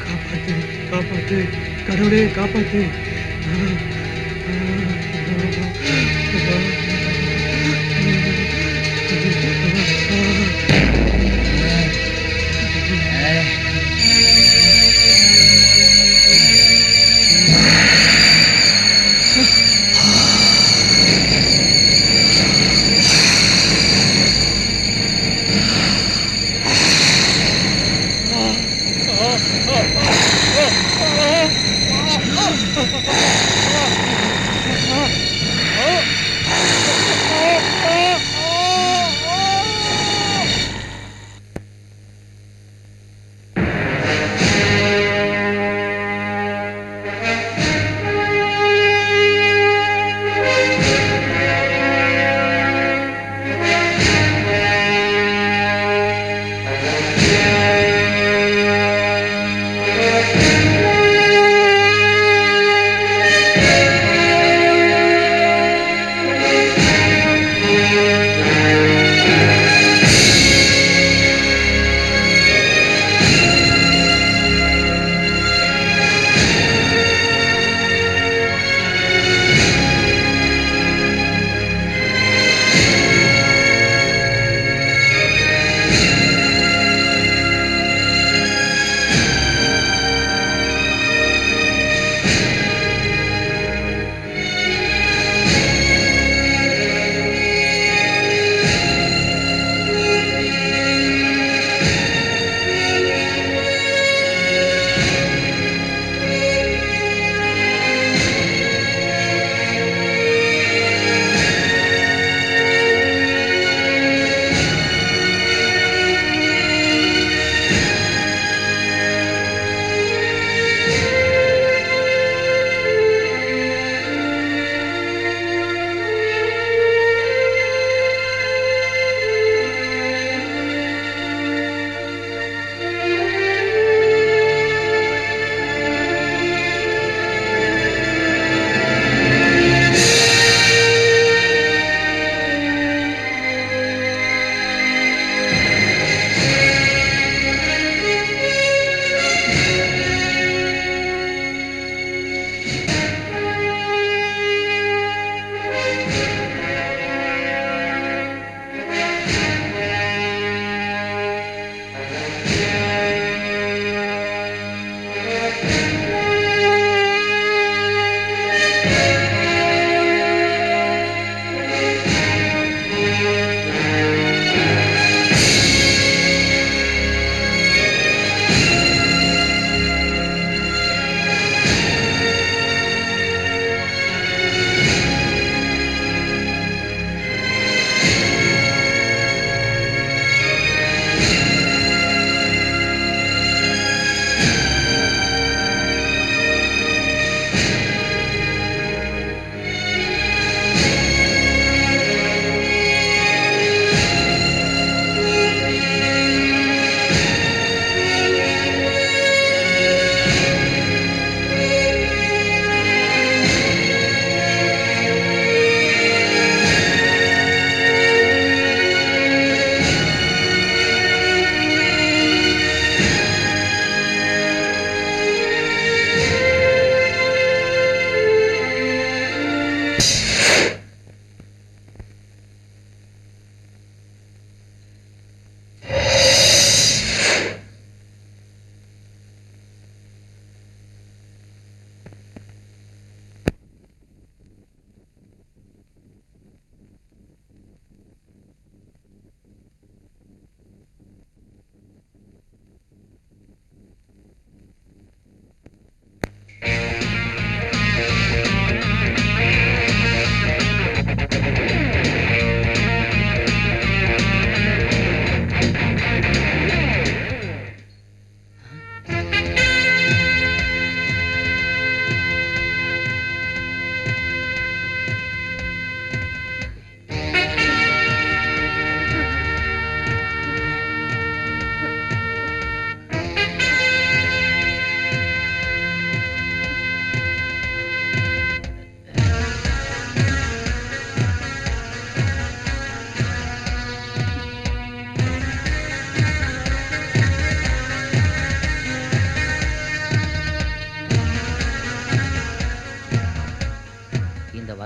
காப்பாத்து காப்பாத்து கடவுளே காப்பாத்து.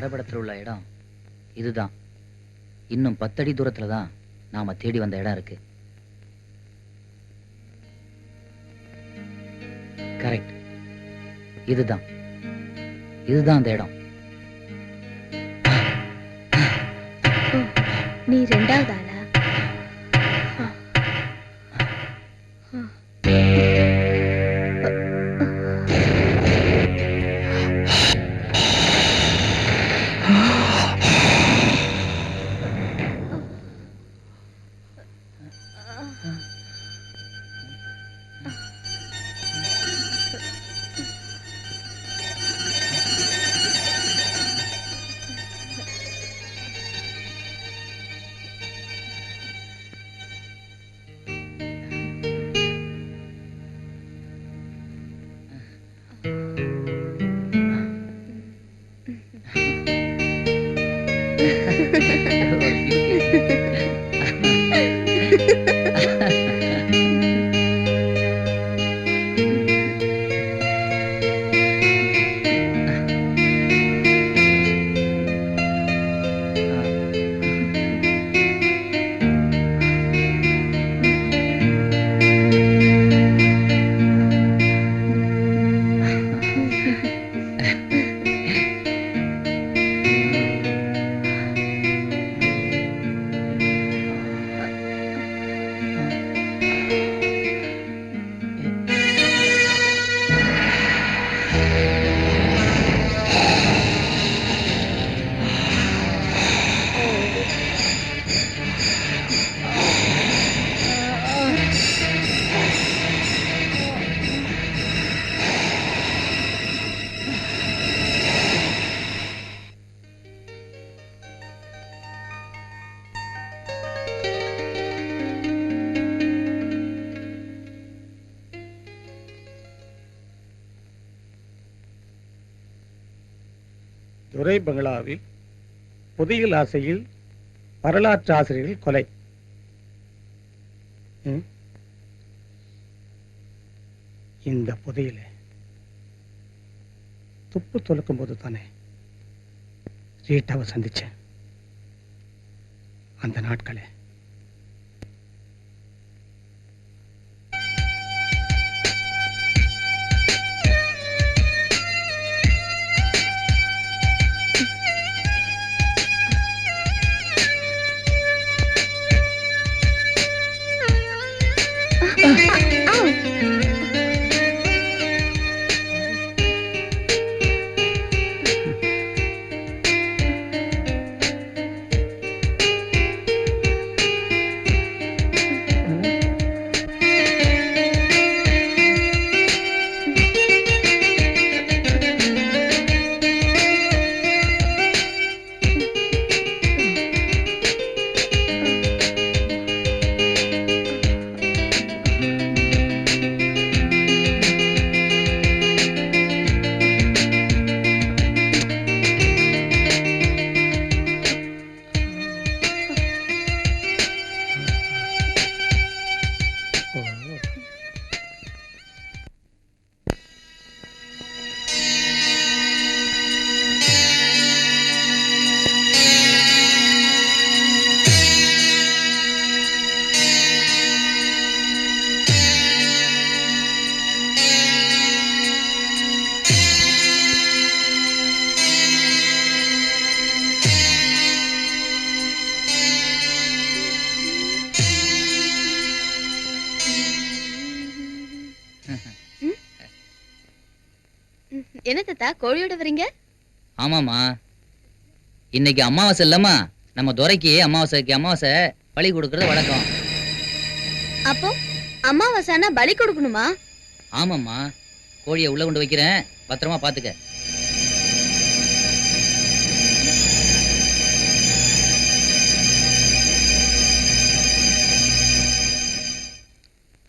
வரைபடத்தில் உள்ள இடம் இதுதான். இன்னும் 10 அடி தூரத்துல தான் நாம தேடி வந்த இடம் இருக்கு. கரெக்ட். இதுதான் அந்த இடம். நீ ரெண்டாவது ஆளா? துரை பங்களாவில் புதையல் ஆசையில் வரலாற்று ஆசிரியர்கள் கொலை. இந்த புதையலை துப்பு துலக்கும் போது தானே ரீட்டாவை சந்திச்சேன். அந்த நாட்களே என்ன தாத்தா கோழியோட வரீங்க? ஆமாமா, இன்னைக்கு அமாவாசை இல்லம்மா. நம்ம துரைக்கு அமாவாசை பலி கொடுக்கறது வழக்கம். அப்போ அமாவாசைனா பலி கொடுக்கணுமா? ஆமாம்மா, கோழியை உள்ள கொண்டு வைக்கிறேன், பத்திரமா பாத்துக்க.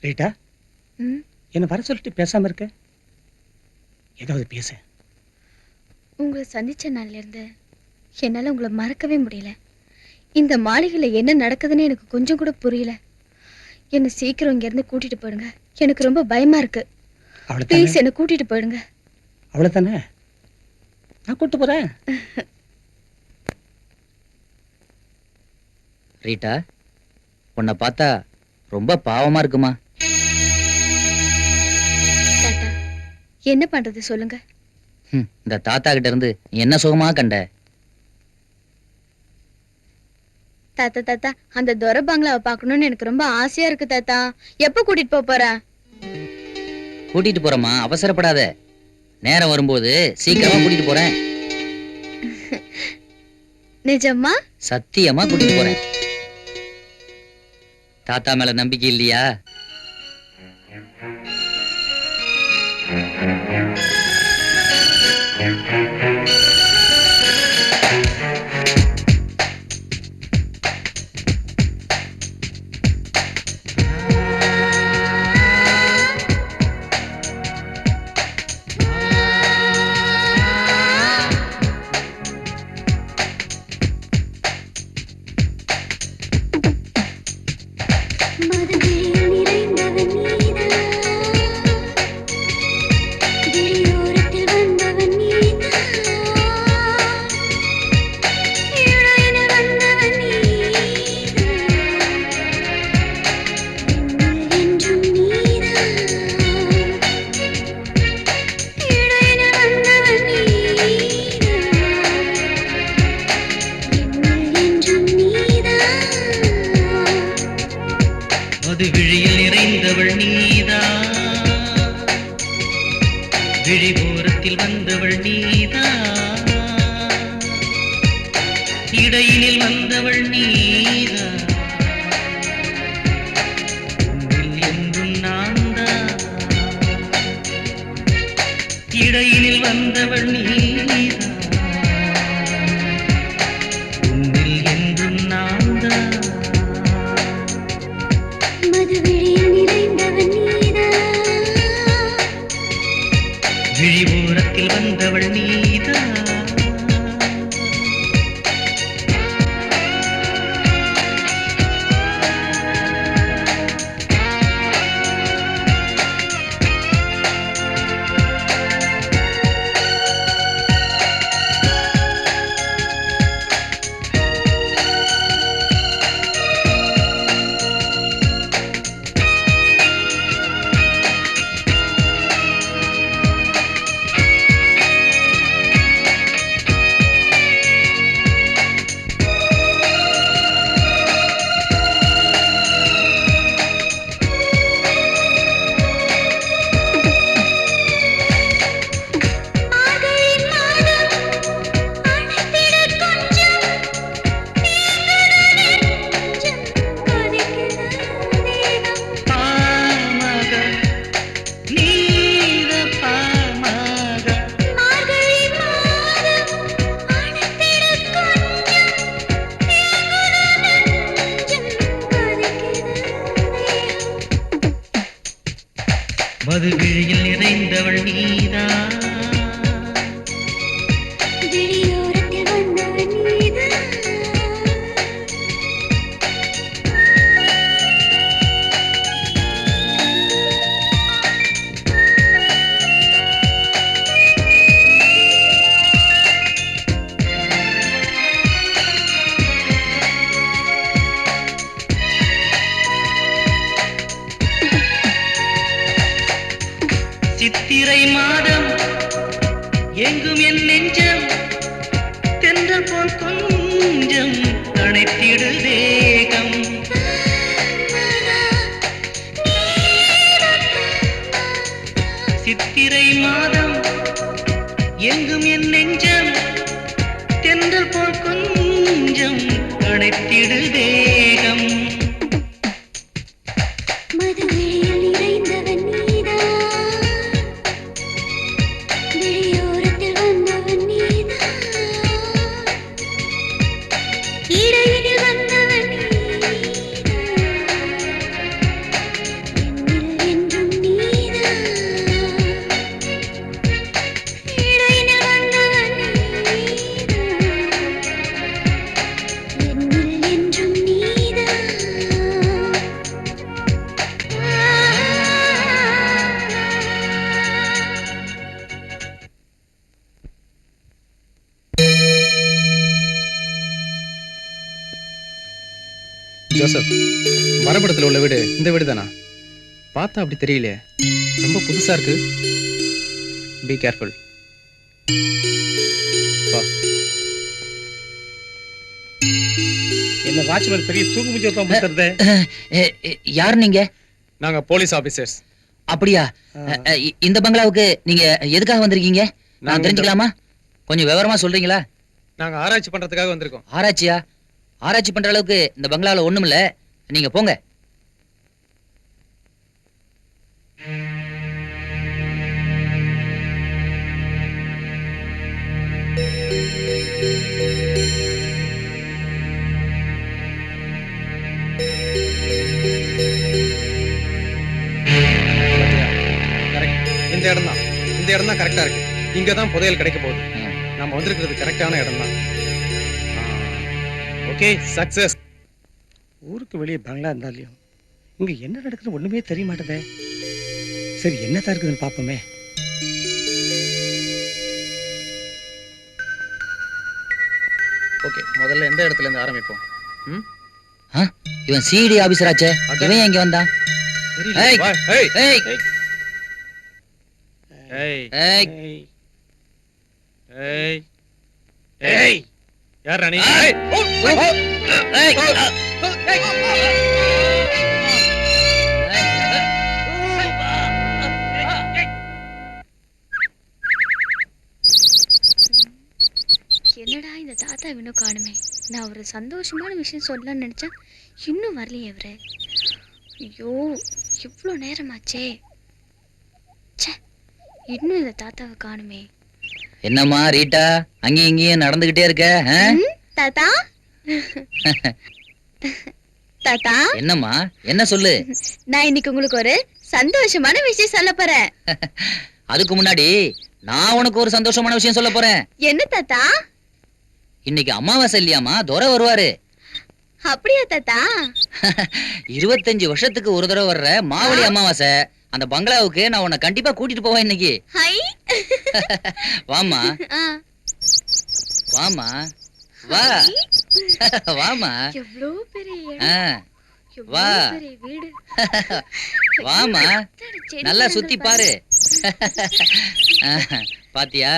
ரீட்டா, என்ன வர சொல்லிட்டு பேசாம இருக்க? ஏதாவது பேச. உங்களை சந்திச்ச நாள்ல இருந்து என்னால உங்களை மறக்கவே முடியல. இந்த மாளிகையில என்ன நடக்குதுன்னு எனக்கு கொஞ்சம் கூட புரியல. என்ன சீக்கிரம் இங்க இருந்து கூட்டிட்டு போயிடுங்க, எனக்கு ரொம்ப பயமா இருக்கு. ப்ளீஸ் என்ன கூட்டிட்டு போயிடுங்க. அவ்வளவுதானே, நான் கூட்டிட்டு போறேன். ரீட்டா, உன்னை பார்த்தா ரொம்ப பாவமா இருக்குமா? தாத்தா, என்ன பண்றது சொல்லுங்க. இந்த தாத்தா கிட்ட இருந்து நீ என்ன சுகமா கண்ட? தாத்தா தாத்தா, அந்த துரை பங்களாவை பார்க்கணும்னு எனக்கு ரொம்ப ஆசையா இருக்கு தாத்தா. எப்ப கூட்டிட்டு போற? கூட்டிட்டு போறமா, அவசரப்படாத. நேரம் வரும்போது சீக்கிரமா கூட்டிட்டு போறேன். நிஜமா? சத்தியமா கூட்டிட்டு போறேன். தாத்தா மேல நம்பிக்கை இல்லையா? விழியில் நிறைந்தவள் நீதா, விழிபோரத்தில் வந்தவள் நீதா, இடையினில் வந்தவள் நீதா, உன்னில் என்றும் நான்தா, இடையினில் வந்தவள் நீதா, உன்னில் என்றும் நான்தா. விழிபோரத்தில் வந்தவள் நீதா. மதுவிழியில் நிறைந்தவள் நீதா, விழியோரத்தில் வந்தவள் நீதா. சித்திரை மாதம் எங்கும் என் நெஞ்சம், தென்றல் போல் கொஞ்சம் அணைத்திடு தேகம். சித்திரை மாதம் எங்கும் என் நெஞ்சம், தென்றல் போல் கொஞ்சம் அணைத்திடு தேகம். மதுவிழியில் நிறைந்தவன் நீதா, விழியோரத்தில் வந்தவன் நீதா, இடையினில் வந்தவன் நீதா, என்னில் என்றும் நீதா, இடையினில் வந்தவன் நீதா, என்னில் என்றும் நீதா. ஜோசப், வரைபடத்தில் உள்ள வீடு இந்த வீடு தானா? பார்த்தா அப்படி தெரியலையே, ரொம்ப புதுசா இருக்கு. Be careful. வா. என்ன வாட்ச்மேன் பெரிய தூக்கு முச்சை போட்டுறதே. யார் நீங்க? நாங்க போலீஸ் ஆபீசர்ஸ். அப்படியா? இந்த பங்களாவுக்கு நீங்க எதுக்காக வந்திருக்கீங்க? நான் நாங்க தெரிஞ்சுக்கலாமா? கொஞ்சம் விவரமா சொல்றீங்களா? நாங்க ஆராய்ச்சி பண்றதுக்காக வந்திருக்கோம். ஆராய்ச்சியா? ஆராய்ச்சி பண்ற அளவுக்கு இந்த பங்களால ஒண்ணுமில்ல, நீங்க போங்க. இந்த இடம் தான், இந்த இடம் தான் கரெக்டா இருக்கு. இங்க தான் புதையல் கிடைக்க போகுது. நம்ம வந்திருக்கிறது கரெக்டான இடம் தான். Okay, success. ஊருக்கு வெளியே பங்களா இருந்தாலையும் இங்க என்ன நடக்குதுன்னு ஒண்ணுமே தெரிய மாட்டேதே. சரி, என்னதான் இருக்குதுன்னு பாப்போமே. ஓகே, முதல்ல எந்த இடத்துல இருந்து ஆரம்பிப்போம்? இவன் சிடி ஆபீசர் ஆச்சே, இவன் எங்க வந்தான்? ஏய் ஏய் ஏய் ஏய் ஏய் ஏய் ஏய், யார் ராணி? ஏய் ஏய் என்னடா இந்த தாத்தா இன்னும் காணுமே. நான் ஒரு சந்தோஷமான விஷயம் சொல்லலாம்னு நினைச்சா இன்னும் வரலையே இவரு. ஐயோ, இவ்வளோ நேரமாச்சே. ச்சே, இன்னும் இந்த தாத்தாவை காணுமே. என்னம்மா ரீட்டா, அங்கேயும் இங்கேயும் நடந்துகிட்டே இருக்க? தாத்தா தாத்தா, என்னம்மா, என்ன சொல்லு? நான் இன்னைக்கு உங்களுக்கு ஒரு சந்தோஷமான விஷயம் சொல்ல போறேன். அதுக்கு முன்னாடி நான் உனக்கு ஒரு சந்தோஷமான விஷயம் சொல்ல போறேன். என்ன தாத்தா? இன்னைக்கு அமாவாசை இல்லையாமா, துரை வருவாரு. அப்படியா தாத்தா? 25 வருஷத்துக்கு ஒரு தடவை வர்ற மாவளி அமாவாசை. அந்த பங்களாவுக்கு நான் உன்னை கண்டிப்பா கூட்டிட்டு போவேன் இன்னைக்கு. ஹை. வாமா ஆ. வாமா வா. வாமா. எவ்வளோ பெரிய ஆ, இடம். எவ்வளோ வா. பெரிய வீடு. வாமா, எத்தனை செடி நல்லா மரங்கள் சுத்தி பாரு. பாத்தியா?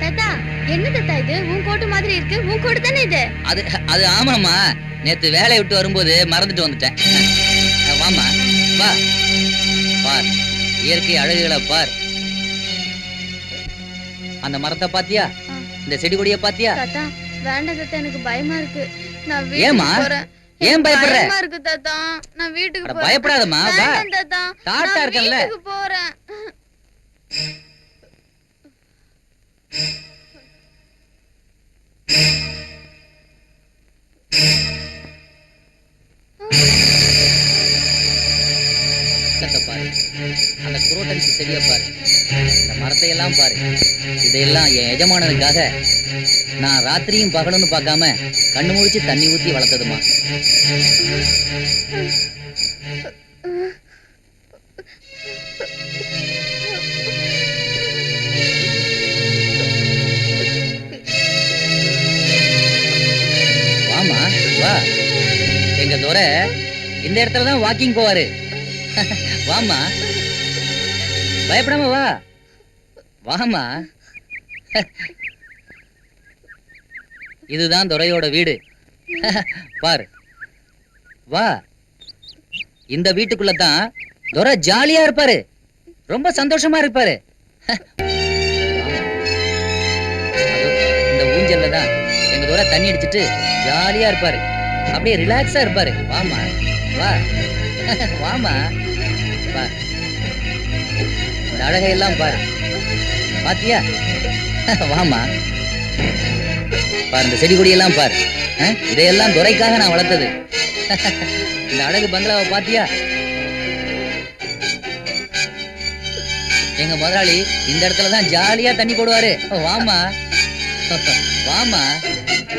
தாத்தா, என்ன தாத்தா இது? உன் கோட்டு மாதிரி இருக்கு. உன் கோட்டு தானே இது? அது அது ஆமாமா, நேத்து வேலையை விட்டு வரும்போது மறந்துட்டு வந்துட்டேன். வாமா வா, பார் இயற்கை அழகுகளை பார். அந்த மரத்தை பாத்தியா? இந்த செடி கொடிய பாத்தியா? தாத்தா, வேண்டாம் தாத்தா, எனக்கு பயமா இருக்கு. நான் ஏம்மா? வீட்டுக்கு போறேன். ஏன் பயப்படுற? பயமா இருக்கு தாத்தா, நான் வீட்டுக்கு அட, போறேன். பயப்படாதம்மா, வா. வேண்டாம் தாத்தா, தாத்தா நான் இருக்கேன்ல. வீட்டுக்கு போறேன். பாரு, அந்த குரோட்டன்ஸ் செடிய பாரு, இந்த மரத்தை எல்லாம் பாரு. இதையெல்லாம் என் எஜமானனுக்காக நான் ராத்திரியும் பகலும்னு பார்க்காம கண்ணு முடிச்சு தண்ணி ஊத்தி வளர்த்ததுமா. வாமா வா. எங்க துரை இந்த இடத்துல தான் வாக்கிங் போவாரு. வாமா, பயப்படாம வா. வாமா. இதுதான் துரையோட வீடு. பாரு, வா. இந்த வீட்டுக்குள்ள தான் துரை ஜாலியா இருப்பாரு, ரொம்ப சந்தோஷமா இருப்பாரு. இந்த ஊஞ்சல்ல தான் எங்க துரை தண்ணி அடிச்சிட்டு ஜாலியா இருப்பாரு, அப்படியே ரிலாக்ஸா இருப்பாரு. வாமா வா. வாமா வா. இந்த அழகையெல்லாம் பாரு, பாத்தியா? வாமா பாரு, இந்த செடி கொடியெல்லாம் பாரு. இதையெல்லாம் துரைக்காக நான் வளர்த்தது. இந்த அழகு பங்களாவை பாத்தியா? எங்க முதலாளி இந்த இடத்துல தான் ஜாலியா தண்ணி போடுவாரு. வாமா வாமா,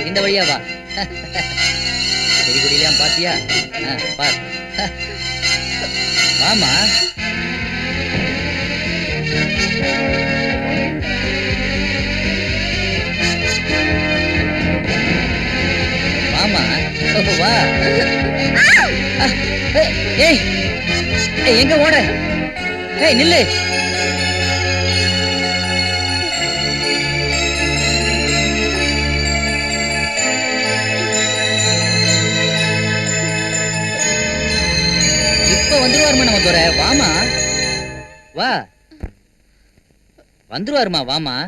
இந்த வழியா வா. செடி கொடியெல்லாம் பாத்தியா? பாரு. வாமா. வாமா. வா. ஏய் ஏய், எங்க ஓட? ஏய் நில்லு. இப்ப வந்துருவாருமா நம்ம துரை. வாமா வா. வந்துருவாருமா, வாமா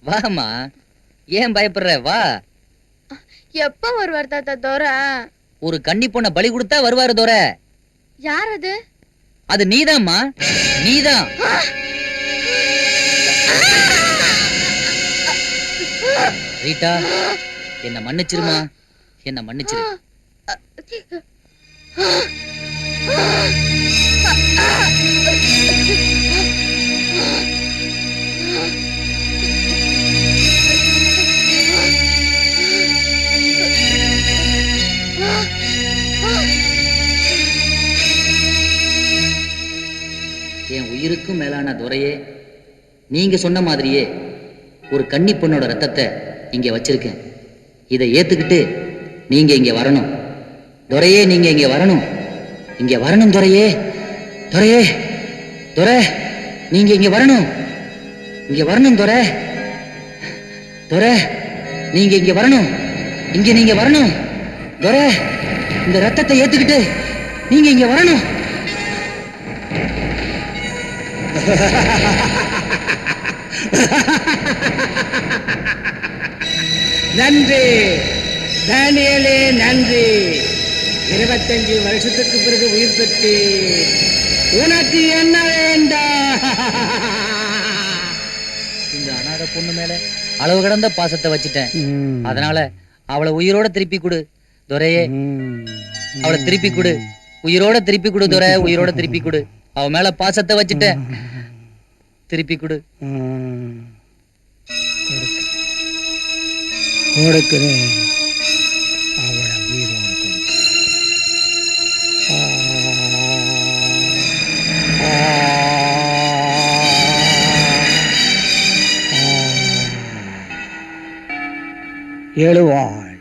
வாமா. ஏன் பயப்படுற? வா. எப்ப வருவார் தாத்தா தோரா? ஒரு கன்னி பொண்ண பலி கொடுத்தா வருவாரு துரை. யார் அது? அது நீதாம்மா, நீதான். ரீட்டா, என்ன மன்னிச்சிருமா, என்ன மன்னிச்சிரு. என் உயிருக்கும் மேலான துரையே, நீங்க சொன்ன மாதிரியே ஒரு கன்னி பொண்ணோட ரத்தத்தை இங்க வச்சிருக்கேன். இதை ஏத்துக்கிட்டு நீங்க இங்க வரணும் துரையே. நீங்க இங்க வரணும், இங்க வரணும் துரையே. துரையே, துரை, நீங்க இங்க வரணும், இங்க வரணும் துரை. துரை, நீங்க இங்க வரணும், இங்க நீங்க வரணும் துரை. இந்த ரத்தத்தை ஏத்துக்கிட்டு நீங்க இங்க வரணும். நன்றி டேனியலே, நன்றி. 25 வருஷத்துக்கு பிறகு உயிர் பெற்று உனக்கு என்ன வேண்டாம்? இந்த அனாதை பொண்ணு மேல அளவு கடந்த பாசத்தை வச்சிட்டேன். அதனால அவளை உயிரோட திருப்பி கொடு துரையே. அவளை திருப்பி கொடு, உயிரோட திருப்பி கொடு துரை, உயிரோட திருப்பி கொடு. அவ மேல பாசத்தை வச்சிட்டேன், திருப்பி கொடு. கொடுக்கிறேன், அவளை உயிரோடு கொடுக்கிறேன். எழுவாள்,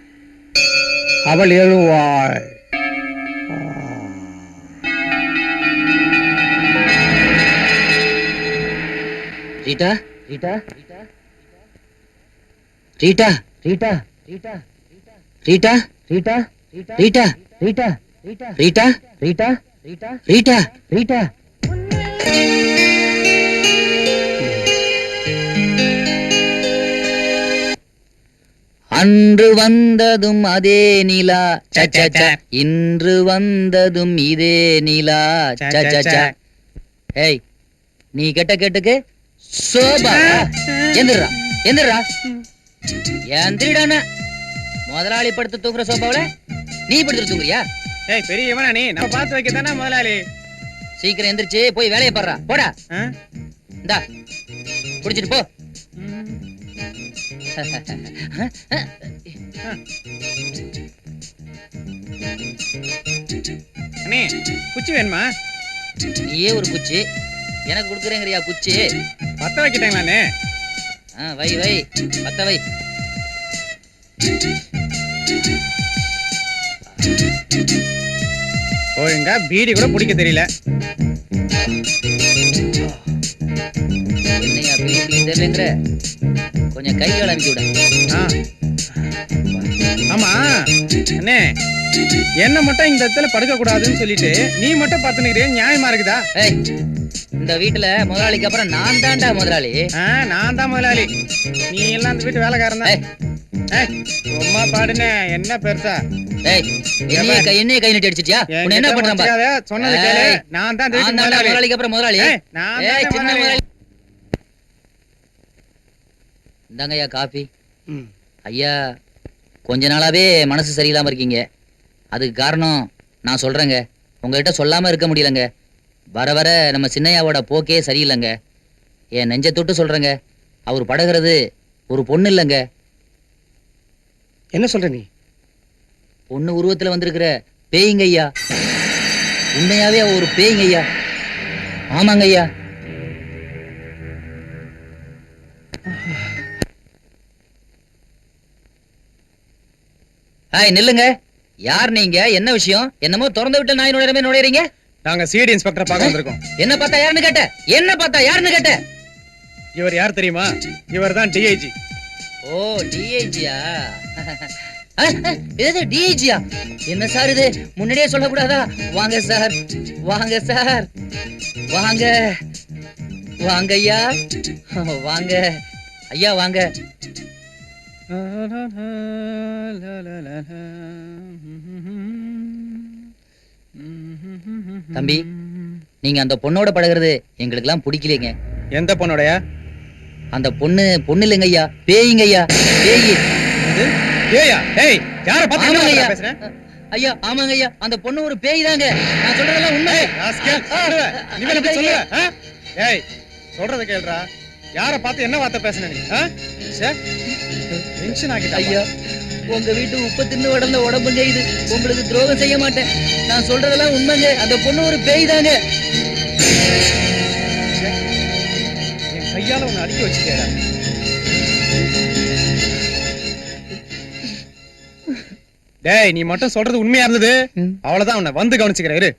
அவள் எழுவாள். Rita, Rita, Rita, Rita, Rita, Rita, Rita, Rita, Rita, Rita, Rita, Rita, Rita. அன்று வந்ததும் அதே நிலா, இன்று வந்ததும் இதே நிலா. ஏய், நீ கெட்ட கேட்டுக்கு சோபா. எந்திரா, எந்திரா, எந்திரிடான. முதலாளி படுத்து தூங்குற சோபாவில நீ படுத்து தூங்குறியா? ஏய் பெரியவனா நீ, நம்ம பார்த்து வைக்க தானே முதலாளி. சீக்கிரம் எந்திரிச்சு போய் வேலையை பாடுறா. போடா, இந்தா குடிச்சிட்டு போ. அண்ணே, குச்சி வேணுமா? நீயே ஒரு குச்சி எனக்கு கொடுக்குறேங்கறியா? குச்சி பத்த வைக்கிட்டாங்களாண்ணே? வை வை, பத்த வை. ஒழுங்கா பீடி கூட பிடிக்க தெரியல. என்னையா பீடி பிடிக்க தெரியலங்கிற? கொஞ்சம் கை கால் அனுப்பி விட. ஆமா அண்ணே, என்ன மட்டும் இந்த இடத்துல படுக்க கூடாதுன்னு சொல்லிட்டு நீ மட்டும் பத்துனுக்கிறிய, நியாயமா இருக்குதா? இந்த வீட்டுல முதலாளிக்கு அப்புறம் நான் தான்டா முதலாளி. நான் தான் முதலாளி, நீ எல்லாம் அந்த வீட்டு வேலைக்காரன் தான். சும்மா பாடுனே, என்ன பெருசா? என்னைய கை நீட்டி அடிச்சிட்டியா? என்ன பண்ற? சொன்னது கேளு, நான் தான் முதலாளிக்கு அப்புறம் முதலாளி. இந்தாங்கய்யா காஃபி. ஐயா, கொஞ்ச நாளாவே மனசு சரியில்லாம இருக்கீங்க. அதுக்கு காரணம் நான் சொல்றேங்க. உங்ககிட்ட சொல்லாம இருக்க முடியலங்க. வர வர நம்ம சின்னையாவோட போக்கே சரியில்லைங்க. என் நெஞ்ச தொட்டு சொல்றேங்க, அவர் படகிறது ஒரு பொண்ணு இல்லைங்க. என்ன சொல்ற நீ? பொண்ணு உருவத்துல வந்திருக்கிற பேய்ங்க ஐயா. உண்மையாவே அவ ஒரு பேய்ங்க ஐயா. ஆமாங்க ஐயா. ஹாய் நில்லுங்க. யார் நீங்க? என்ன விஷயம்? என்னமோ திறந்து விட்டு நாய் நுழையறமே நுழையறீங்க. நாங்க சிடி இன்ஸ்பெக்டர் பார்க்க வந்திருக்கோம். என்ன பார்த்தா யாருன்னு கேட்ட? என்ன பார்த்தா யாருன்னு கேட்ட? இவர் யார் தெரியுமா? இவர் தான் டிஐஜி. ஓ டிஐஜியா? இது டிஐஜியா? என்ன சார் இது? முன்னாடியே சொல்லக்கூடாதா? வாங்க சார், வாங்க சார், வாங்க வாங்க ஐயா, வாங்க ஐயா, வாங்க. தம்பி, நீங்க அந்த பொண்ணோட பழகுறது எங்களுக்கு எல்லாம் பிடிக்கலைங்க. எந்த பொண்ணோடயா? அந்த பொண்ணு இல்லைங்க ஐயா, பேய்ங்க ஐயா, பேய். ஏயா ஏய், யார பார்த்து ஆமாங்க ஐயா. என்ன பேசுறேன்? ஐயா ஆமாங்க ஐயா, அந்த பொண்ணு ஒரு பேய் தாங்க. நான் சொல்றதெல்லாம் உண்மை. ராஸ்கல், சொல்லுவ. நீ வேற போய் சொல்லுவ. ஏய், சொல்றத கேளுடா. யார பார்த்து என்ன வார்த்தை பேசுன நீ? ச்சே, டென்ஷன் ஆகிட்ட ஐயா, உங்க வீட்டு உப்பு தின்னு உடந்த உடம்புங்க இது. உங்களுக்கு துரோகம் செய்ய மாட்டேன். நான் சொல்றதெல்லாம் உண்மைங்க. அந்த பொண்ணு ஒரு பேய் தாங்க. என் கையால உன்னை அடிக்க வச்சுட்டேடா. டேய், நீ மட்டும் சொல்றது உண்மையா இருந்தது அவ்வளவுதான், உன்னை வந்து கவனிச்சுக்கிறேன் இரு.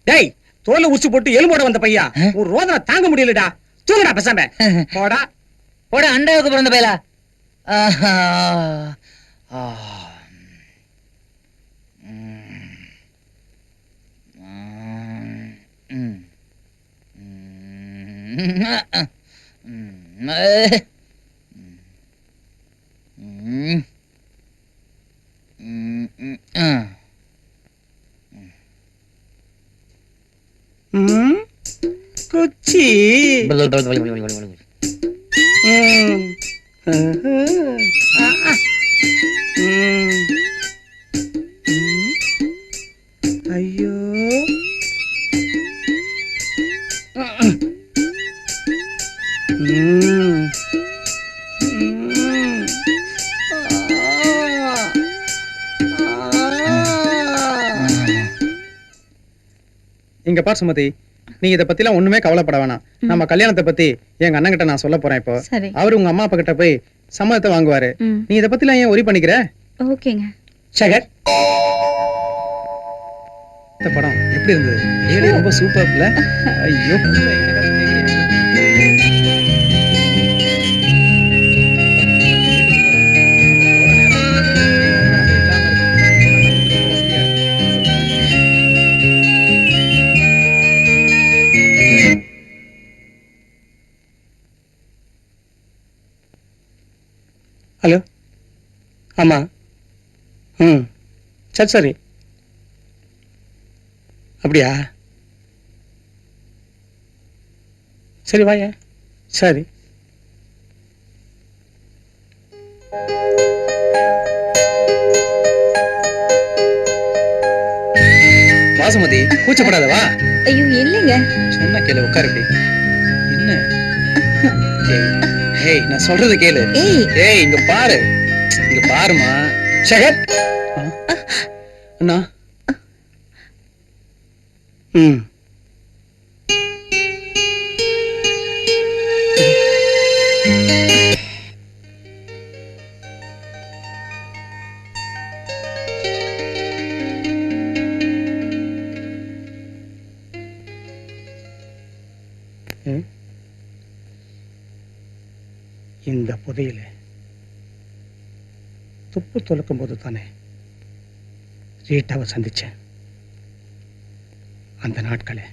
டேய், தோல்ல உச்சி போட்டு எலும்போட வந்த பையா, ஒரு ரோதனை தாங்க முடியலடா. தூங்குடா பேசாம. போடா போட அண்டாவுக்கு பிறந்த பயலா. குச்சி. ஐயோ, இங்க பார் சுமதி, நீ இத பத்தி எல்லாம் ஒண்ணுமே கவலைப்பட வேணாம். நம்ம கல்யாணத்தை பத்தி எங்க அண்ணன் கிட்ட நான் சொல்ல போறேன். இப்போ சரி. அவரு உங்க அம்மா அப்பா கிட்ட போய் சம்மதத்தை வாங்குவாரு. நீ இத பத்தி எல்லாம் ஏன் ஒரி பண்ணிக்கிற? ஓகேங்க. சகர், இந்த படம் எப்படி இருந்தது? ஏழு ரொம்ப சூப்பர்ல. ஐயோ, ஹலோ. ஆமா. சரி சரி. அப்படியா? சரி வாயா. சரி. வாசுமதி, கூச்சப்படாத வா. ஐயோ இல்லைங்க. சொன்ன கேளு, உட்காரு. இப்படி என்ன? ஏய், ஏய் நான் சொல்றது கேளு. ஏய் ஏய் இங்க பாரு, இங்க பாருமா. சேகர் அண்ணா. ம் இந்த புதையில துப்பு துளக்கும் போது தானே ரீட்டாவை சந்திச்சேன். அந்த நாட்களே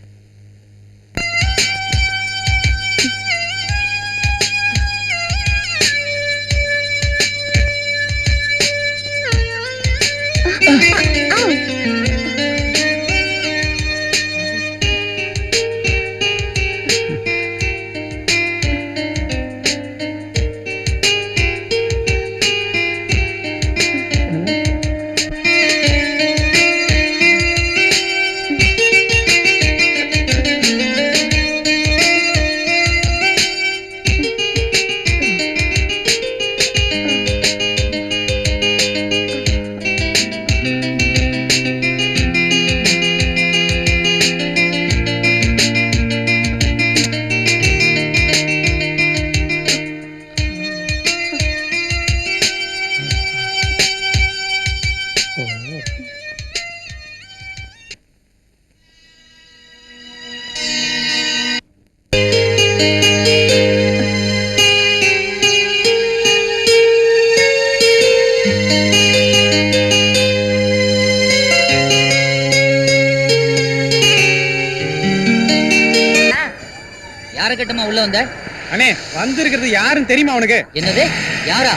யார கட்டமா உள்ள வந்த? அண்ணே வந்திருக்கிறது யாருன்னு தெரியுமா உனக்கு? என்னது யாரா?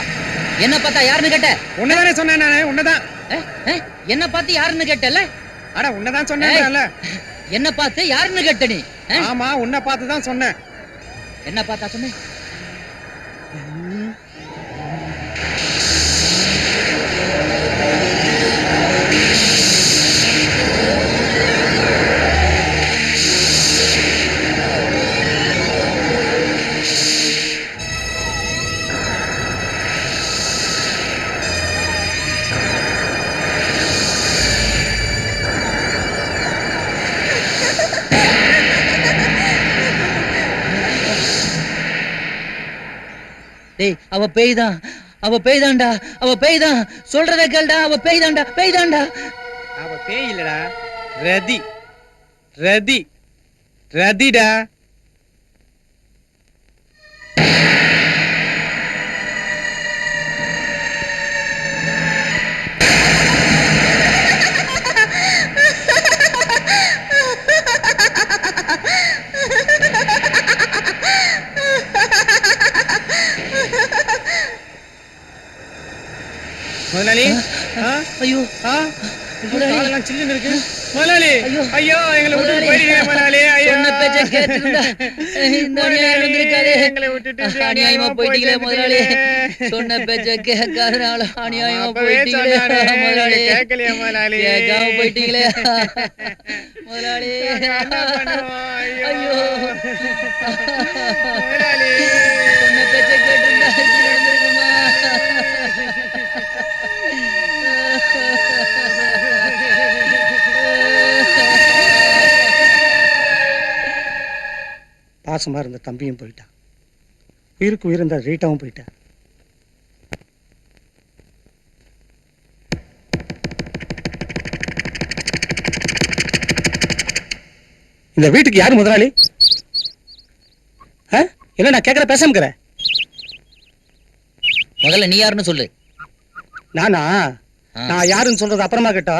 என்ன பார்த்தா யாருன்னு கேட்ட? உன்னதானே சொன்னேன் நானு. உன்னதான். என்ன பார்த்து யாருன்னு கேட்டல? அட உன்னதான் சொன்னேன்ல. என்ன பார்த்து யாருன்னு கேட்ட நீ? ஆமா உன்னை பார்த்து தான் சொன்னேன். என்ன பார்த்தா சொன்ன? டேய் அவ பேய்தான், அவ பேய்தான்டா, அவ பேய்தான். சொல்றத கேளுடா, அவ பேய்தான்டா, பேய்தான்டா. அவ பேய் இல்லடா, ரதி. ரதி ரதிடா. முதலாளி ஐயோ காலெல்லாம் சில்லுன்னு இருக்கு. முதலாளி ஐயோ. ஐயோ எங்களை விட்டு போயிடுங்க முதலாளி. ஐயோ சொன்ன பேச்சை கேட்டிருந்தா இந்த அநியாயம் இருந்திருக்காதே. எங்களை விட்டுட்டு அநியாயமா போயிட்டீங்களே முதலாளி. சொன்ன பேச்சை கேட்காதனால அநியாயமா போயிட்டீங்களே முதலாளி. கேட்கலையா முதலாளி? கேட்காம போயிட்டீங்களே முதலாளி. ஐயோ முதலாளி சொன்ன பேச்சை கேட்டிருந்தா இப்படி நடந்திருக்குமா? பாசமா இருந்த தம்பியும் போயிட்டான். உயிருக்கு உயிர் இருந்த ரீட்டாவும் போயிட்டான். இந்த வீட்டுக்கு யாரு முதலாளி? என்ன நான் கேட்கற பேசாம முதல்ல நீ யாருன்னு சொல்லு. நானா? நான் யாருன்னு சொல்றது அப்புறமா கேட்டா,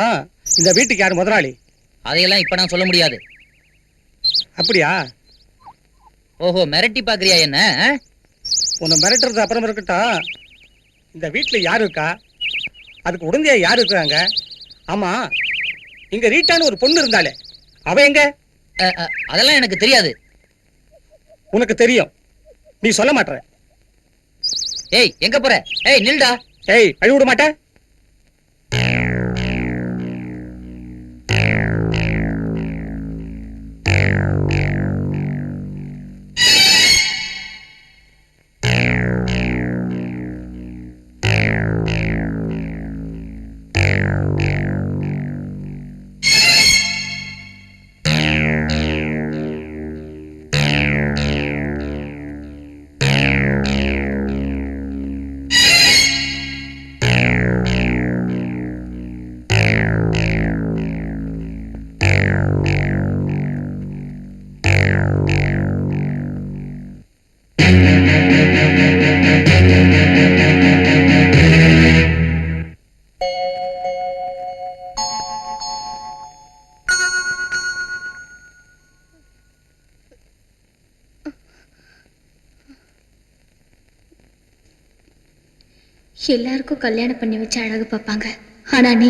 இந்த வீட்டுக்கு யாரு முதலாளி? அதையெல்லாம் இப்ப நான் சொல்ல முடியாது. அப்படியா? ஓஹோ மிரட்டி பாக்குறியா என்ன? உன்னை மிரட்டுறது அப்புறம் இருக்கட்டா, இந்த வீட்டுல யாரு இருக்கா? அதுக்கு உடந்தையா யாரு இருக்காங்க? ஆமா, இங்க ரீட்டான்னு ஒரு பொண்ணு இருந்தாலே, அவ எங்க? அதெல்லாம் எனக்கு தெரியாது. உனக்கு தெரியும், நீ சொல்ல மாட்டற. ஏய் எங்க போற? ஏய் நில்டா. ஏய் அழி விட மாட்ட? எல்லாருக்கும் கல்யாணம் பண்ணி வச்சு அழகு பார்ப்பாங்க, ஆனா நீ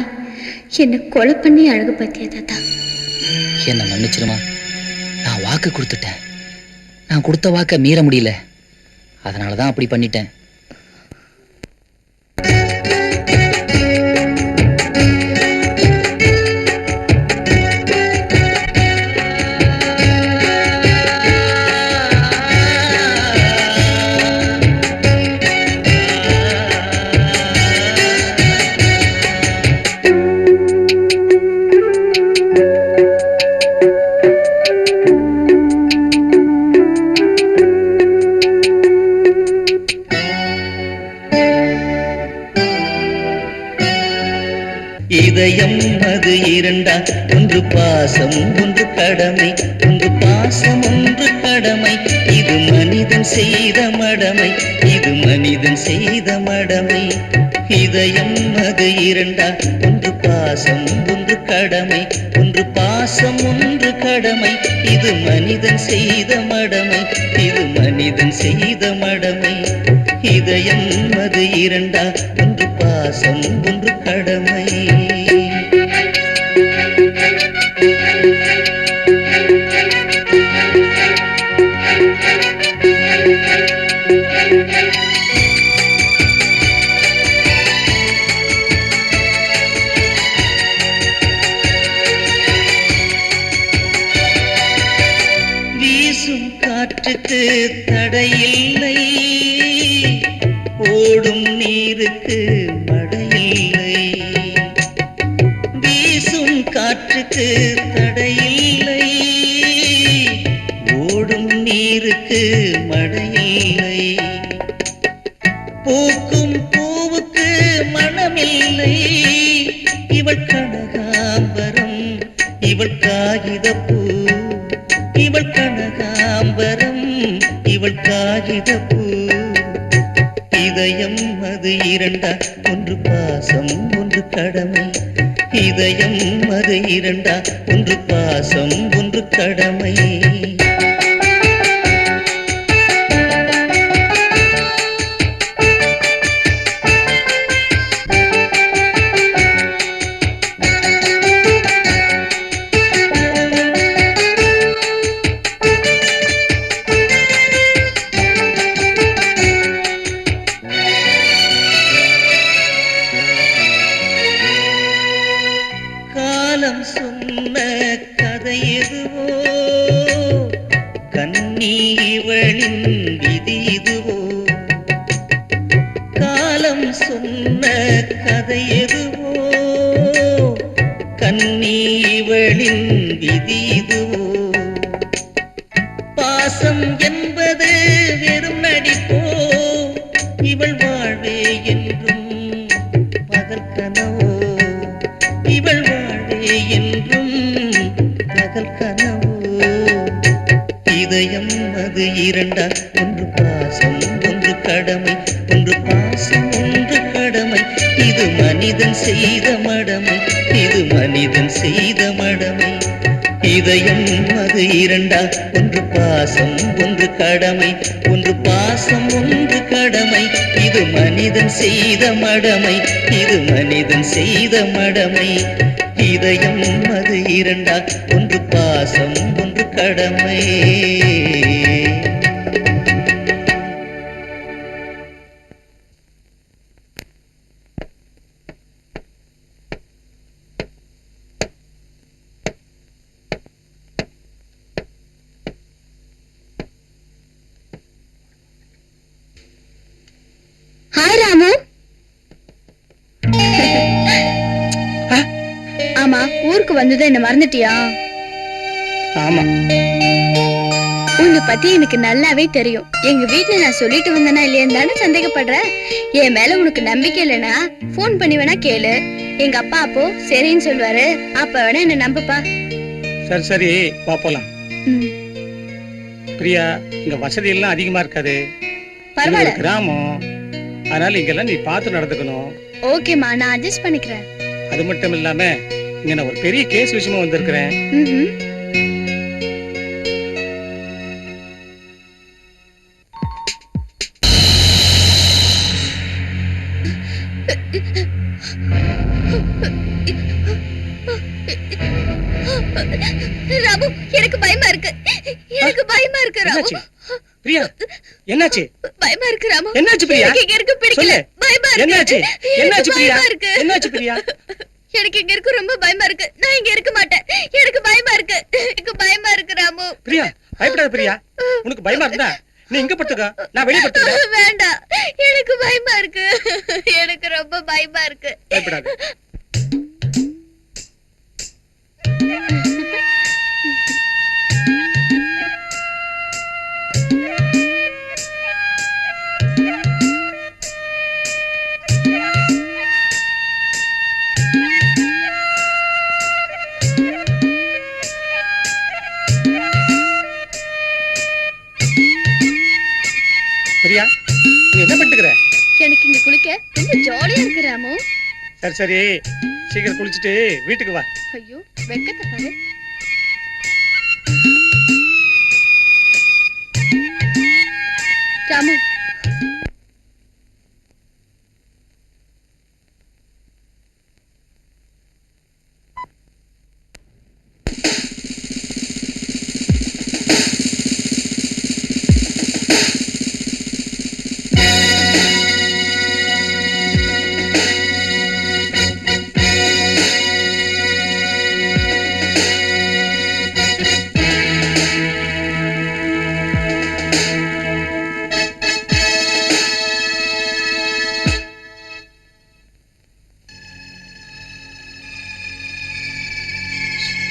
என்னை கொலை பண்ணி அழகு பார்த்தியா தாத்தா. என்ன மன்னிச்சிருமா. நான் வாக்கு கொடுத்துட்டேன். நான் கொடுத்த வாக்க மீற முடியல. அதனாலதான் அப்படி பண்ணிட்டேன். இதயம் அது இரண்டா, ஒன்று பாசம் ஒன்று கடமை, ஒன்று பாசம் ஒன்று கடமை. இது மனிதன் செய்த மடமை, இது மனிதன் செய்த மடமை. இதயம் அது இரண்டா, ஒன்று பாசம் ஒன்று கடமை, ஒன்று பாசம் ஒன்று கடமை. இது மனிதன் செய்த மடமை, இது மனிதன் செய்த மடமை. இதயம் அது இரண்டா, ஒன்று பாசம் ஒன்று கடமை. வீசும் காற்றுக்கு தடையில்லை, ஓடும் நீருக்கு மடையில்லை. வீசும் காற்றுக்கு தடையில்லை, ஓடும் நீருக்கு மடையில்லை. பூக்கும் பூவுக்கு மனமில்லை, இவள் கனகாம்பரம் இவள் காகிதப்பூ, இவள் கனகாம்பரம் இவள் காகிதப்பூ. இதயம் அது இரண்டா, ஒன்று பாசம் ஒன்று கடமை. இதயம் அது இரண்டா, ஒன்று பாசம் ஒன்று கடமை. காலம் சொன்ன கதை எதுவோ, கண்ணி இவளின் விதி இதுவோ. காலம் சொன்ன கதை எதுவோ, கண்ணி இவளின் விதி இதுவோ. பாசம் என்பது வெறும் நடிப்போ, இவள் வாழ்வே என்றும் பகல் கனவோ, இவள் வாழ்வே என்றும் பகல் கனவோ. இதயம் அது இரண்டா, ஒன்று பாசம் ஒன்று கடமை, ஒன்று பாசம் ஒன்று கடமை. இது மனிதன் செய்த மடமை, இது மனிதன் செய்த மடமை. இதயம் அது இரண்டா, ஒன்று பாசம் ஒன்று கடமை, ஒன்று பாசம் ஒன்று கடமை. இது மனிதன் செய்த மடமை, இது மனிதன் செய்த மடமை. இதயம் அது இரண்டா, ஒன்று பாசம் ஒன்று கடமை. ஹாய் ராமு. ஆமா, ஊருக்கு வந்ததை என்ன மறந்துட்டியா? ஆமா, உன்னை பத்தி எனக்கு நல்லாவே தெரியும். எங்க வீட்டுல நான் சொல்லிட்டு வந்தேனா இல்லையான்னு தானே சந்தேகப்படுற. என் மேல உனக்கு நம்பிக்கை இல்லைன்னா போன் பண்ணி வேணா கேளு. எங்க அப்பா அப்போ சரின்னு சொல்லுவாரு. அப்ப வேணா என்ன நம்புப்பா. சரி சரி, வா போலாம். ம், பிரியா, இங்க வசதி எல்லாம் அதிகமா இருக்காது. இது பரவாயில்ல. ஒரு கிராமம், அதனால இங்கெல்லாம் நீ பார்த்து நடந்துக்கணும். ஓகேமா, நான் அட்ஜஸ்ட் பண்ணிக்கிறேன். அது மட்டும் இல்லாம இங்க நான் ஒரு பெரிய கேஸ் விஷயமா வந்திருக்கிறேன். ம்ஹும். ராமு, எனக்கு பயமா இருக்கு. எனக்கு பயமா இருக்கு ராமு. என்னாச்சு பிரியா? என்னாச்சு? பயமா இருக்கு ராமு. என்னாச்சு பிரியா? எனக்கு இங்க இருக்க பிடிக்கல. சொல்லு. பயமா இருக்கு. என்னாச்சு? என்னாச்சு பிரியா? பயமா இருக்கு. என்னாச்சு பிரியா? எனக்கு இங்க இருக்க ரொம்ப பயமா இருக்கு. நான் இங்க இருக்க மாட்டேன். எனக்கு பயமா இருக்கு. எனக்கு பயமா இருக்கு ராமு. பிரியா பயப்படாத பிரியா. உனக்கு பயமா இருந்தா நீ இங்க படுத்துக்க, நான் வெளிய படுத்துக்கிறேன். வேண்டாம், எனக்கு பயமா இருக்கு. எனக்கு ரொம்ப பயமா இருக்கு. பயப்படாத. பிரியா நீ என்ன பண்ணிட்டுக்கிற? எனக்கு இங்க குளிக்க ரொம்ப ஜாலியா இருக்கு ராமு. சரி சரி, சீக்கிரம் குளிச்சுட்டு வீட்டுக்கு வா. ஐயோ, வெக்கத்தை பாரு. ராமு,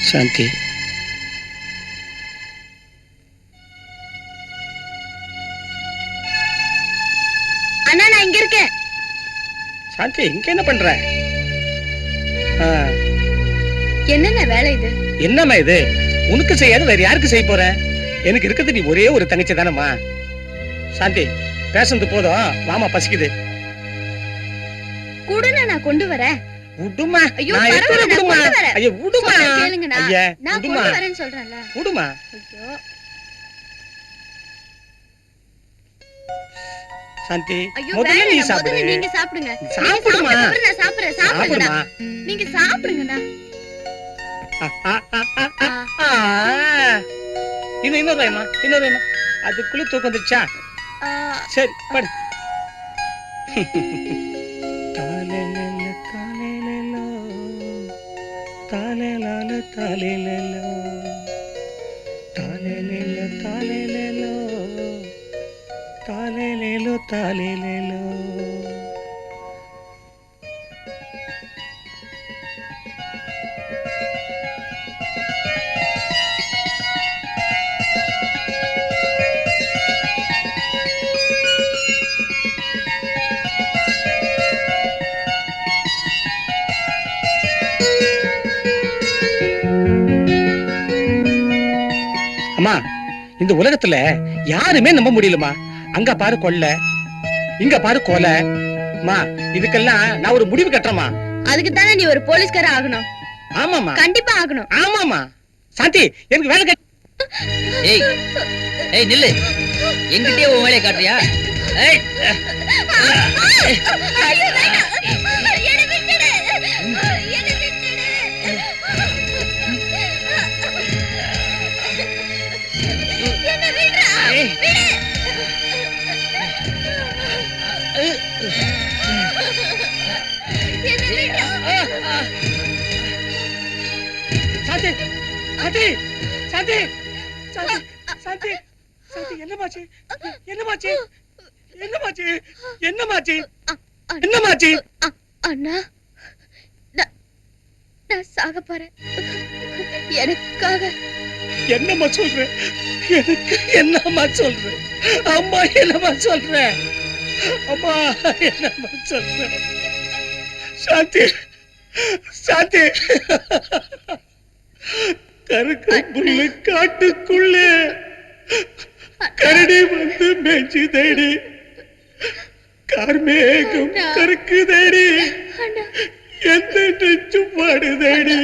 சாந்தி, அண்ணா நான் இங்க இருக்கேன். சாந்தி இங்க என்ன பண்ற? ஆ, என்னென்ன வேலை இது? என்னம்மா இது? உனக்கு செய்யாத வேற யாருக்கு செய்ய போற? எனக்கு இருக்கிறது நீ ஒரே ஒரு தங்கச்சி தானம்மா. சாந்தி பேசுறது போதும், வாமா பசிக்குது. கூடனா நான் கொண்டு வரேன். விடுமா, ஐயோ, நான் எடுத்து பரவாயில்ல, நான் விடுமா. கொண்டு வரேன். ஐயோ விடுமா. சொல்றேன் கேளுங்கண்ணா. ஐயா நான் விடுமா, கொண்டு வரேன்னு சொல்றேன்ல. விடுமா. ஐயோ, சாந்தி ஐயோ முதல்ல நீ வேணாம், சாப்பிடு. முதல்ல நீங்க சாப்பிடுங்க. சாப்பிடுமா. நீங்க சாப்பிடுங்க, நான் சாப்பிடுறேன். சாப்பிடுங்கண்ணா. சாப்பிடுமா. நீங்க சாப்பிடுங்கண்ணா. இன்னொரு வேமா, இன்னொரு வேமா. அதுக்குள்ள தூக்கம் வந்துச்சா? ஆ, சரி படு. தாலேலேல தாலேலேலோ, தாலேலால தாலேலேலோ, தாலேலேல தாலேலேலோ, தாலேலேலோ தாலேலேலோ. அம்மா, இந்த உலகத்துல யாருமே நம்ப முடியலமா. அங்க பாரு கொல்லை, இங்க பாரு கொலை. அம்மா இதுக்கெல்லாம் நான் ஒரு முடிவு கட்டுறேம்மா. அதுக்கு தானே நீ ஒரு போலீஸ்கார ஆகணும். ஆமாமா, கண்டிப்பா ஆகணும். ஆமாமா. சாந்தி எனக்கு வேலை கட்டு. ஏய் ஏய் நில்லு. எங்கிட்டே உன் வேலையை காட்டுறியா? ஏய் ஐயோ, வேண்டாம். என்னை விட்டுடு. என்னை விட்டுடு. என்னை விடுடா. விடு. என்னை விடுடா. சாந்தி, சாந்தி, சாந்தி, சாந்தி, சாந்தி, சாந்தி, என்னமாச்சு? என்னமாச்சு? என்னமாச்சு? என்னமாச்சு? என்னமாச்சு? அண்ணா, நான் சாக போறேன். எனக்காக என்னம்மா சொல்ற? எனக்கு என்னம்மா சொல்ற? அம்மா என்னம்மா சொல்ற? அம்மா என்னம்மா சொல்ற? சாந்தி, சாந்தி, கருக்கு புல்லு காட்டுக்குள்ள கரடி வந்து மேய்ச்சி தேடி, கார்மேகம் கருக்கு தேடி, அண்ணா, எந்த நெஞ்சு பாடு தேடி,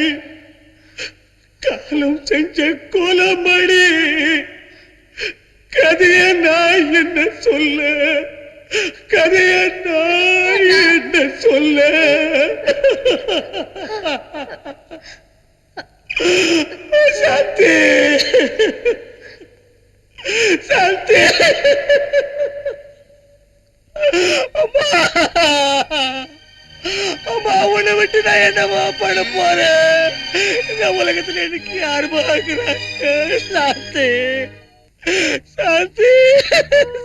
காலம் செஞ்ச கோலமடி. கதைய நான் என்ன சொல்ல? கதைய நான் என்ன சொல்லு. சாந்தி, சாந்தி, அம்மா, அம்மா, உன்னை விட்டு நான் என்னமா பண்ண போறேன்? இந்த உலகத்துல எனக்கு யாருமா இருக்கிறாங்க? சாந்தி, சாந்தி,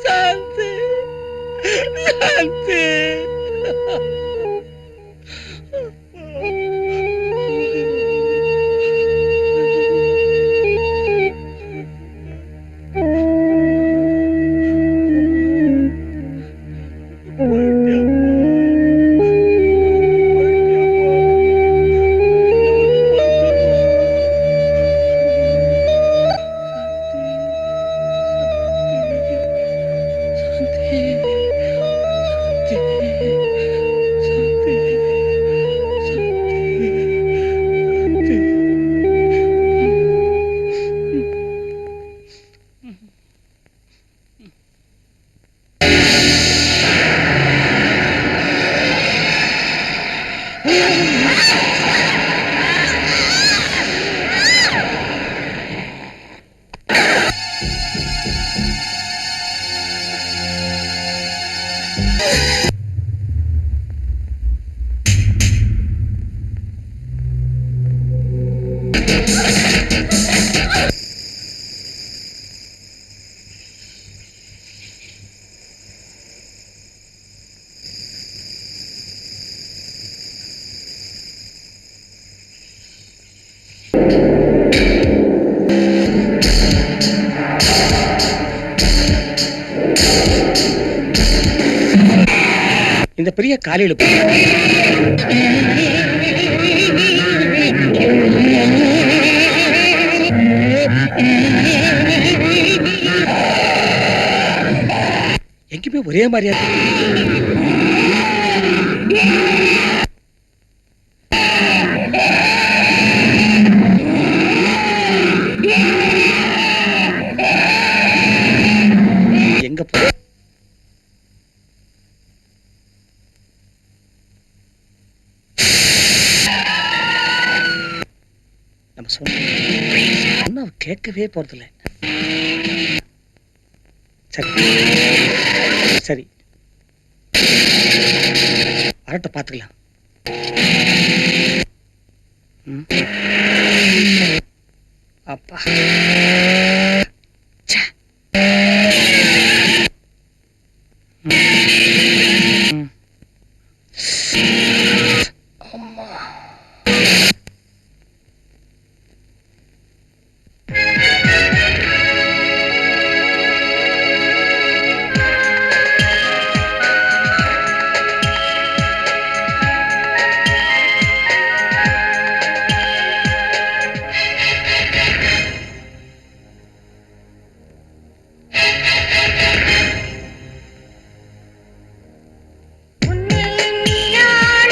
சாந்தி, சாந்தி. இந்த பெரிய காலையில எங்கேயுமே ஒரே மாதிரியா எங்க போ நம்ம சொன்ன கேட்கவே போறதில்லை. சரி சரி, வரட்ட பாத்துக்கலாம். அப்பா, அம்மா, உன்னை நீயாய்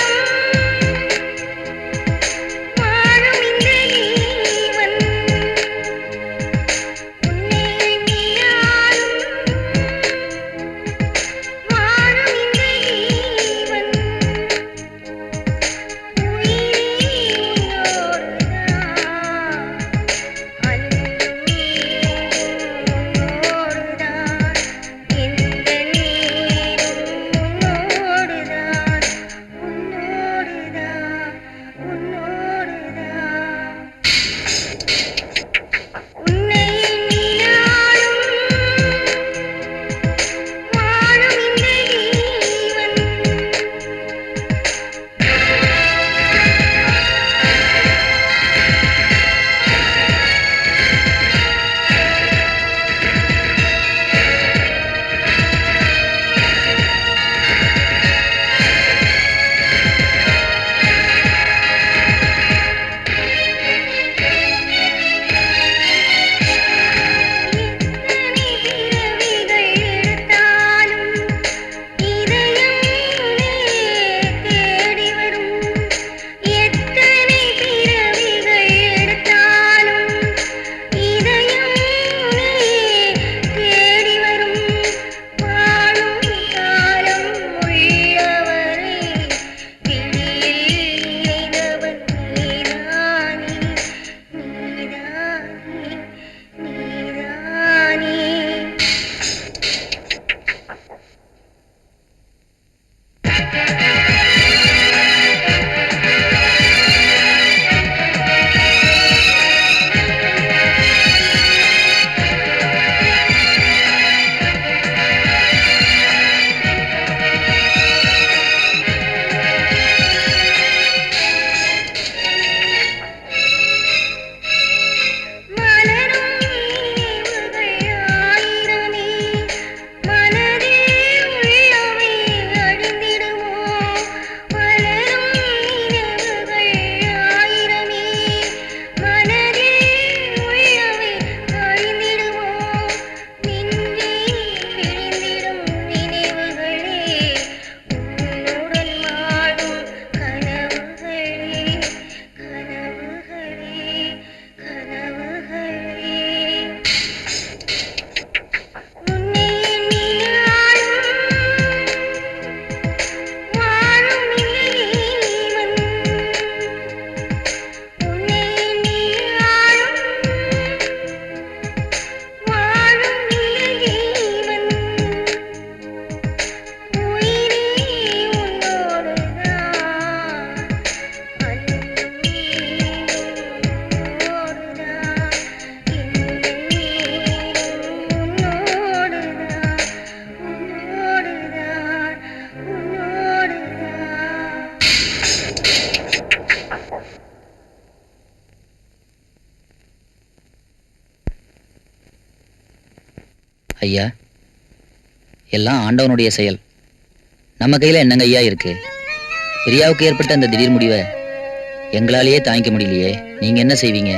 ஐயா, எல்லாம் ஆண்டவனுடைய செயல். நம்ம கையில என்னங்க ஐயா இருக்கு? பிரியாவுக்கு ஏற்பட்ட அந்த திடீர் முடிவை எங்களாலேயே தாங்கிக்க முடியலையே. நீங்க என்ன செய்வீங்க?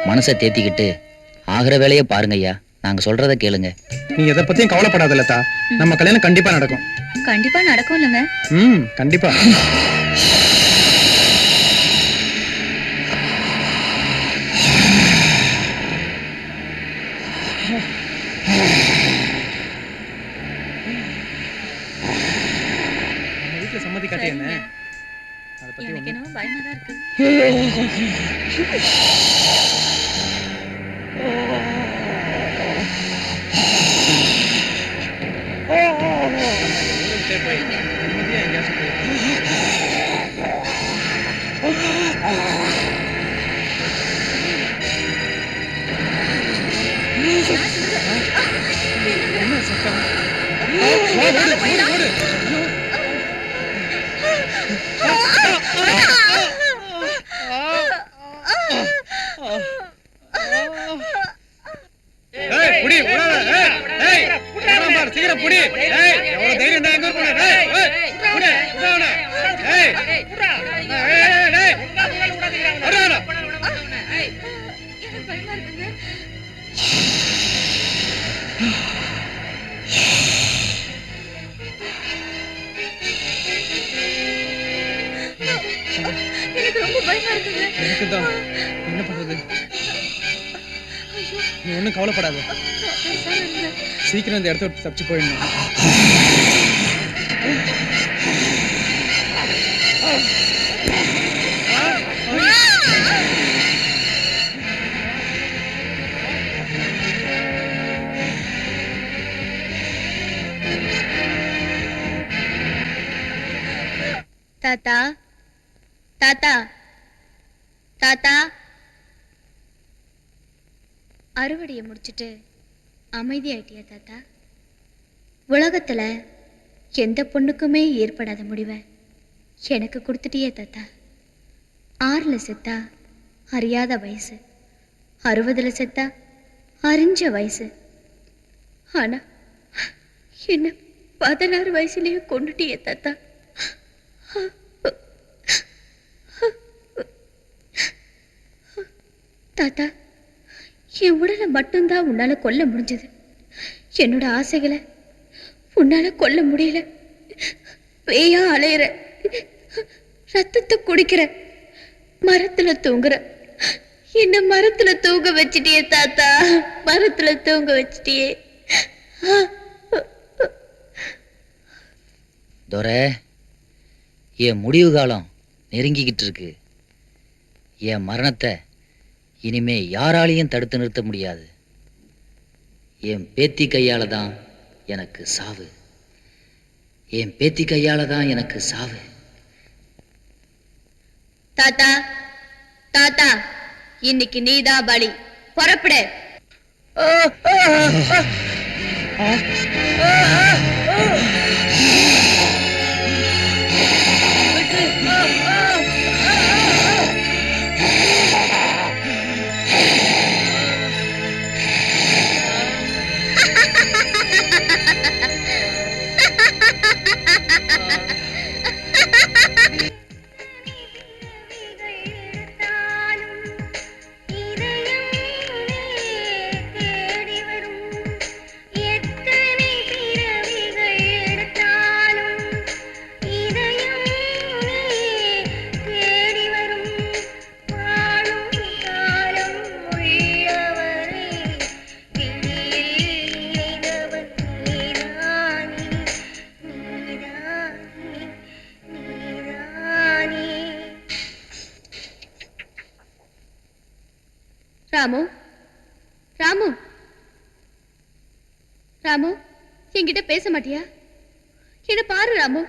மனசை தேத்திக்கிட்டு ஆகிற வேலையை பாருங்க ஐயா. நாங்க சொல்றத கேளுங்க. நீ எதை பத்தியும் கவலைப்படாத லதா. நம்ம கல்யாணம் கண்டிப்பா நடக்கும். கண்டிப்பா நடக்கும் இல்லைங்க? கண்டிப்பா. வீட்டுல சம்மதி காட்டி என்ன? அதை பத்தி எனக்கு என்னவோ பயமா தான் இருக்கு. போய் நிம்மதியா எங்கேயாச்சும் என்ன சத்தம்? சீக்கிரம் புடி. எவ்வளவு தைரியம் எங்க எனக்கு ரொம்ப பயமா இருக்குங்க. எனக்குதான். என்ன பண்றது? நீ ஒண்ணும் கவலைப்படாத. சீக்கிரம் இந்த இடத்த விட்டு தப்பிச்சு போயிடணும். தாத்தா, தாத்தா, தாத்தா. அறுவடையை முடிச்சிட்டு அமைதியாயிட்டியா தாத்தா? உலகத்துல எந்த பொண்ணுக்குமே ஏற்படாத முடிவை எனக்கு கொடுத்துட்டியே தாத்தா. 6ல் செத்தா அறியாத வயசு, 60ல் செத்தா அறிஞ்ச வயசு. ஆனா என்ன 16 வயசுலயே கொண்டுட்டியே தாத்தா. தாத்தா, என் உடலை மட்டும்தான் உன்னால கொல்ல முடிஞ்சது. என்னோட ஆசைகளை உன்னால கொல்ல முடியல. பேயா அலையிற, ரத்தத்தை குடிக்கிற, மரத்துல தூங்குற. என்ன மரத்துல தூங்க வச்சிட்டியே தாத்தா, மரத்துல தூங்க வச்சிட்டியே. துரை, என் முடிவு காலம் நெருங்கிக்கிட்டு இருக்கு. என் மரணத்தை இனிமே யாராலையும் தடுத்து நிறுத்த முடியாது. என் பேத்தி கையால தான் எனக்கு சாவு. என் பேத்தி கையால தான் எனக்கு சாவு. தாத்தா, தாத்தா, இன்னைக்கு நீதான் பலி. புறப்படு. ராமு, ராமு, ராமு, என்கிட்ட பேச மாட்டியா? என்ன பாரு ராமு.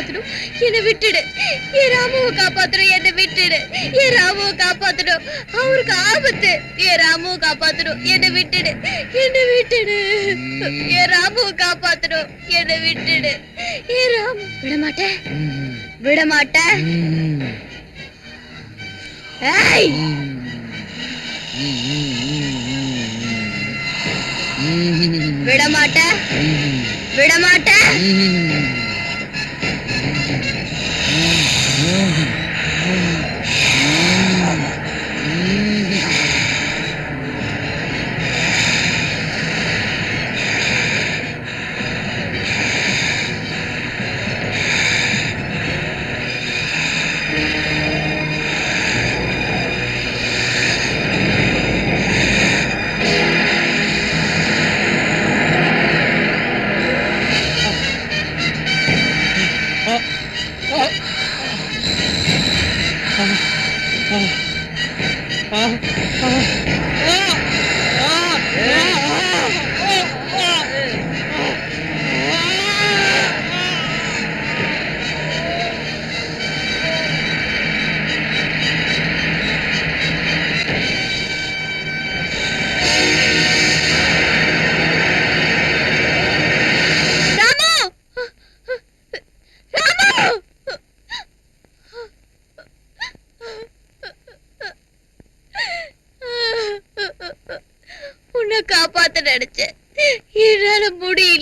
காப்பாத்தணும், என்னை விட்டுடு. என் ராமுவை காப்பாத்தணும், என்னை விட்டுடு. என் ராமுவை காப்பாத்தணும், அவருக்கு ஆபத்து. என் ராமுவை காப்பாத்தணும், என்னை விட்டுடு. என்னை விட்டுடு. என் ராமுவை காப்பாத்தணும், என்னை விட்டுடு. என் ராமு விட மாட்டேன், விட மாட்டேன். ஏய் விட மாட்டேன், விட மாட்டேன். உன்னை காப்பாத்த நினைச்சேன், என்னால முடியல.